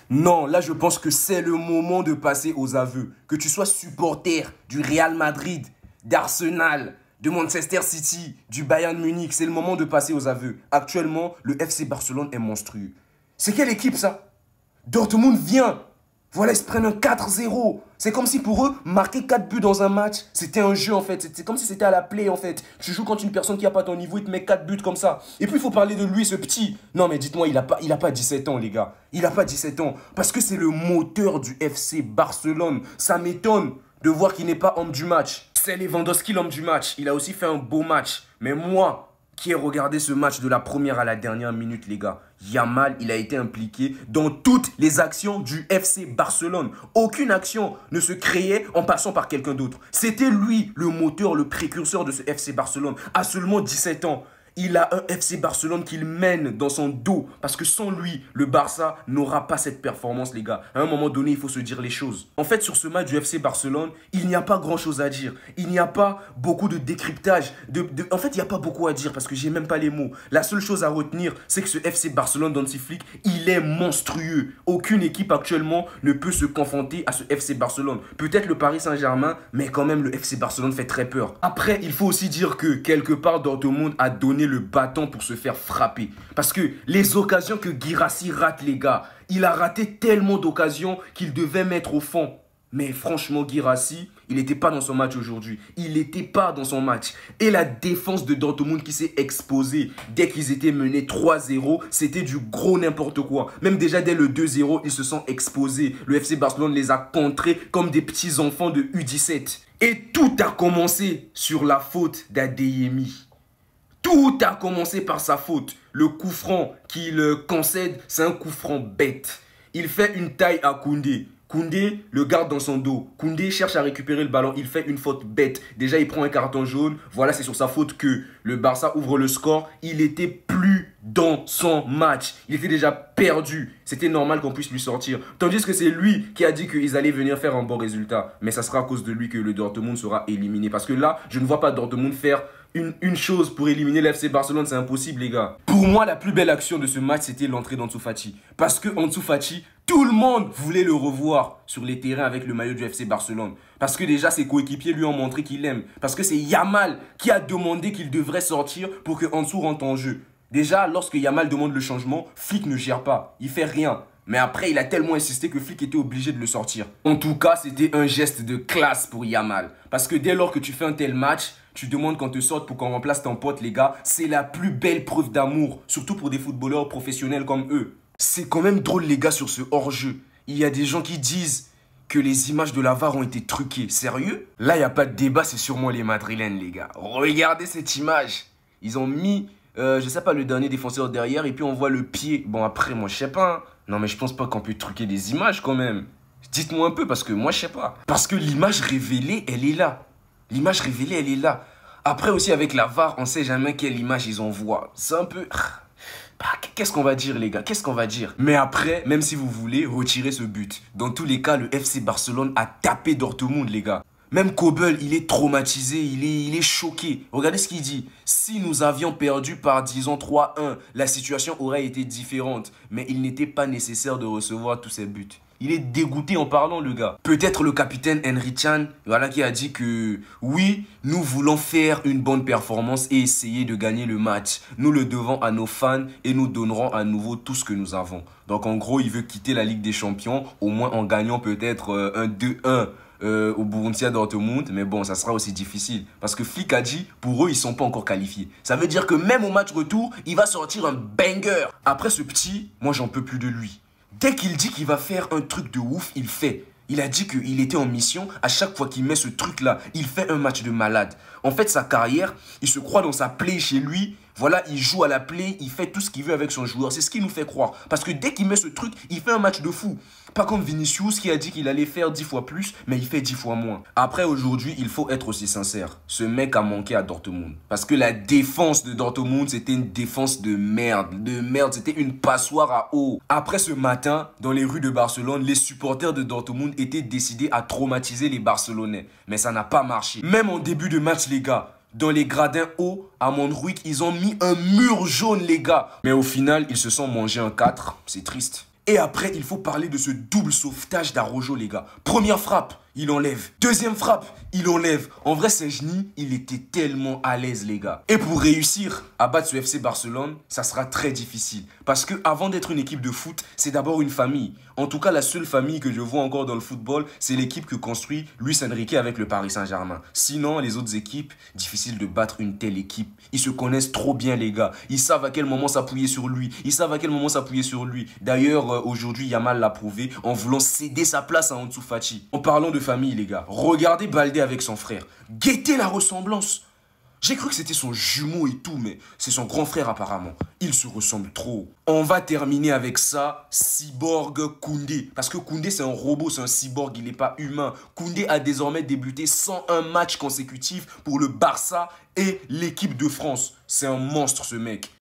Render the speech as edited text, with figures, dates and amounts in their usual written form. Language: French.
Non, là je pense que c'est le moment de passer aux aveux. Que tu sois supporter du Real Madrid, d'Arsenal, de Manchester City, du Bayern Munich, c'est le moment de passer aux aveux. Actuellement, le FC Barcelone est monstrueux. C'est quelle équipe ça? Dortmund vient. Voilà, ils se prennent un 4-0. C'est comme si pour eux, marquer 4 buts dans un match, c'était un jeu en fait. C'est comme si c'était à la play en fait. Tu joues contre une personne qui n'a pas ton niveau, il te met 4 buts comme ça. Et puis il faut parler de lui, ce petit. Non mais dites-moi, il a pas 17 ans les gars. Il a pas 17 ans. Parce que c'est le moteur du FC Barcelone. Ça m'étonne de voir qu'il n'est pas homme du match. C'est Lewandowski l'homme du match. Il a aussi fait un beau match. Mais moi, qui ai regardé ce match de la première à la dernière minute, les gars, Yamal, il a été impliqué dans toutes les actions du FC Barcelone. Aucune action ne se créait en passant par quelqu'un d'autre. C'était lui le moteur, le précurseur de ce FC Barcelone. À seulement 17 ans, il a un FC Barcelone qu'il mène dans son dos. Parce que sans lui, le Barça n'aura pas cette performance, les gars. À un moment donné, il faut se dire les choses. En fait, sur ce match du FC Barcelone, il n'y a pas grand-chose à dire. Il n'y a pas beaucoup de décryptage. En fait, il n'y a pas beaucoup à dire parce que j'ai même pas les mots. La seule chose à retenir, c'est que ce FC Barcelone d'Hansi Flick, il est monstrueux. Aucune équipe actuellement ne peut se confronter à ce FC Barcelone. Peut-être le Paris Saint-Germain, mais quand même, le FC Barcelone fait très peur. Après, il faut aussi dire que quelque part, Dortmund a donné le bâton pour se faire frapper. Parce que les occasions que Guirassy rate, les gars, il a raté tellement d'occasions qu'il devait mettre au fond. Mais franchement, Guirassy, il n'était pas dans son match aujourd'hui. Il n'était pas dans son match. Et la défense de Dortmund qui s'est exposée dès qu'ils étaient menés 3-0, c'était du gros n'importe quoi. Même déjà dès le 2-0, ils se sont exposés. Le FC Barcelone les a contrés comme des petits enfants de U17. Et tout a commencé sur la faute d'Adeyemi. Tout a commencé par sa faute. Le coup franc qu'il concède, c'est un coup franc bête. Il fait une taille à Koundé. Koundé le garde dans son dos. Koundé cherche à récupérer le ballon. Il fait une faute bête. Déjà, il prend un carton jaune. Voilà, c'est sur sa faute que le Barça ouvre le score. Il était plus dans son match. Il était déjà perdu. C'était normal qu'on puisse lui sortir. Tandis que c'est lui qui a dit qu'ils allaient venir faire un bon résultat. Mais ça sera à cause de lui que le Dortmund sera éliminé. Parce que là, je ne vois pas Dortmund faire une chose pour éliminer l'FC Barcelone, c'est impossible, les gars. Pour moi, la plus belle action de ce match, c'était l'entrée d'Ansu Fati. Parce que Ansu Fati, tout le monde voulait le revoir sur les terrains avec le maillot du FC Barcelone. Parce que déjà, ses coéquipiers lui ont montré qu'il aime. Parce que c'est Yamal qui a demandé qu'il devrait sortir pour que Ansu rentre en jeu. Déjà, lorsque Yamal demande le changement, Flick ne gère pas. Il fait rien. Mais après, il a tellement insisté que Flick était obligé de le sortir. En tout cas, c'était un geste de classe pour Yamal. Parce que dès lors que tu fais un tel match, tu demandes qu'on te sorte pour qu'on remplace ton pote, les gars. C'est la plus belle preuve d'amour, surtout pour des footballeurs professionnels comme eux. C'est quand même drôle, les gars, sur ce hors-jeu. Il y a des gens qui disent que les images de la VAR ont été truquées. Sérieux? Là, il n'y a pas de débat, c'est sûrement les Madrilènes, les gars. Regardez cette image. Ils ont mis, je sais pas, le dernier défenseur derrière et puis on voit le pied. Bon, après, moi, je sais pas. Hein. Non, mais je pense pas qu'on peut truquer des images quand même. Dites-moi un peu, parce que moi, je sais pas. Parce que l'image révélée, elle est là. L'image révélée, elle est là. Après aussi, avec la VAR, on sait jamais quelle image ils envoient. C'est un peu... Qu'est-ce qu'on va dire, les gars? Qu'est-ce qu'on va dire? Mais après, même si vous voulez, retirez ce but. Dans tous les cas, le FC Barcelone a tapé Dortmund, les gars. Même Kobel, il est traumatisé, il est choqué. Regardez ce qu'il dit. Si nous avions perdu par, disons, 3-1, la situation aurait été différente. Mais il n'était pas nécessaire de recevoir tous ces buts. Il est dégoûté en parlant, le gars. Peut-être le capitaine Henry Chan, voilà, qui a dit que oui, nous voulons faire une bonne performance et essayer de gagner le match. Nous le devons à nos fans et nous donnerons à nouveau tout ce que nous avons. Donc en gros, il veut quitter la Ligue des Champions, au moins en gagnant peut-être un 2-1 au Borussia Dortmund. Mais bon, ça sera aussi difficile. Parce que Flick a dit, pour eux, ils ne sont pas encore qualifiés. Ça veut dire que même au match retour, il va sortir un banger. Après ce petit, moi j'en peux plus de lui. Dès qu'il dit qu'il va faire un truc de ouf, il fait. Il a dit qu'il était en mission. À chaque fois qu'il met ce truc-là, il fait un match de malade. En fait, sa carrière, il se croit dans sa play chez lui. Voilà, il joue à la play, il fait tout ce qu'il veut avec son joueur. C'est ce qui nous fait croire. Parce que dès qu'il met ce truc, il fait un match de fou. Pas comme Vinicius qui a dit qu'il allait faire 10 fois plus, mais il fait 10 fois moins. Après, aujourd'hui, il faut être aussi sincère. Ce mec a manqué à Dortmund. Parce que la défense de Dortmund, c'était une défense de merde. De merde, c'était une passoire à eau. Après ce matin, dans les rues de Barcelone, les supporters de Dortmund étaient décidés à traumatiser les Barcelonais. Mais ça n'a pas marché. Même en début de match, les gars, dans les gradins hauts, à Montjuic, ils ont mis un mur jaune, les gars. Mais au final, ils se sont mangés un 4. C'est triste. Et après, il faut parler de ce double sauvetage d'Araujo, les gars. Première frappe, il enlève. Deuxième frappe, il enlève. En vrai, Szczęsny, il était tellement à l'aise, les gars. Et pour réussir à battre ce FC Barcelone, ça sera très difficile. Parce que avant d'être une équipe de foot, c'est d'abord une famille. En tout cas, la seule famille que je vois encore dans le football, c'est l'équipe que construit Luis Enrique avec le Paris Saint-Germain. Sinon, les autres équipes, difficile de battre une telle équipe. Ils se connaissent trop bien, les gars. Ils savent à quel moment s'appuyer sur lui. Ils savent à quel moment s'appuyer sur lui. D'ailleurs, aujourd'hui, Yamal l'a prouvé en voulant céder sa place à Ansu Fati. En parlant de famille, les gars, regardez Baldé avec son frère. Guettez la ressemblance. J'ai cru que c'était son jumeau et tout, mais c'est son grand frère apparemment. Ils se ressemblent trop. On va terminer avec ça, Cyborg Koundé. Parce que Koundé, c'est un robot, c'est un cyborg, il n'est pas humain. Koundé a désormais débuté 101 matchs consécutifs pour le Barça et l'équipe de France. C'est un monstre, ce mec.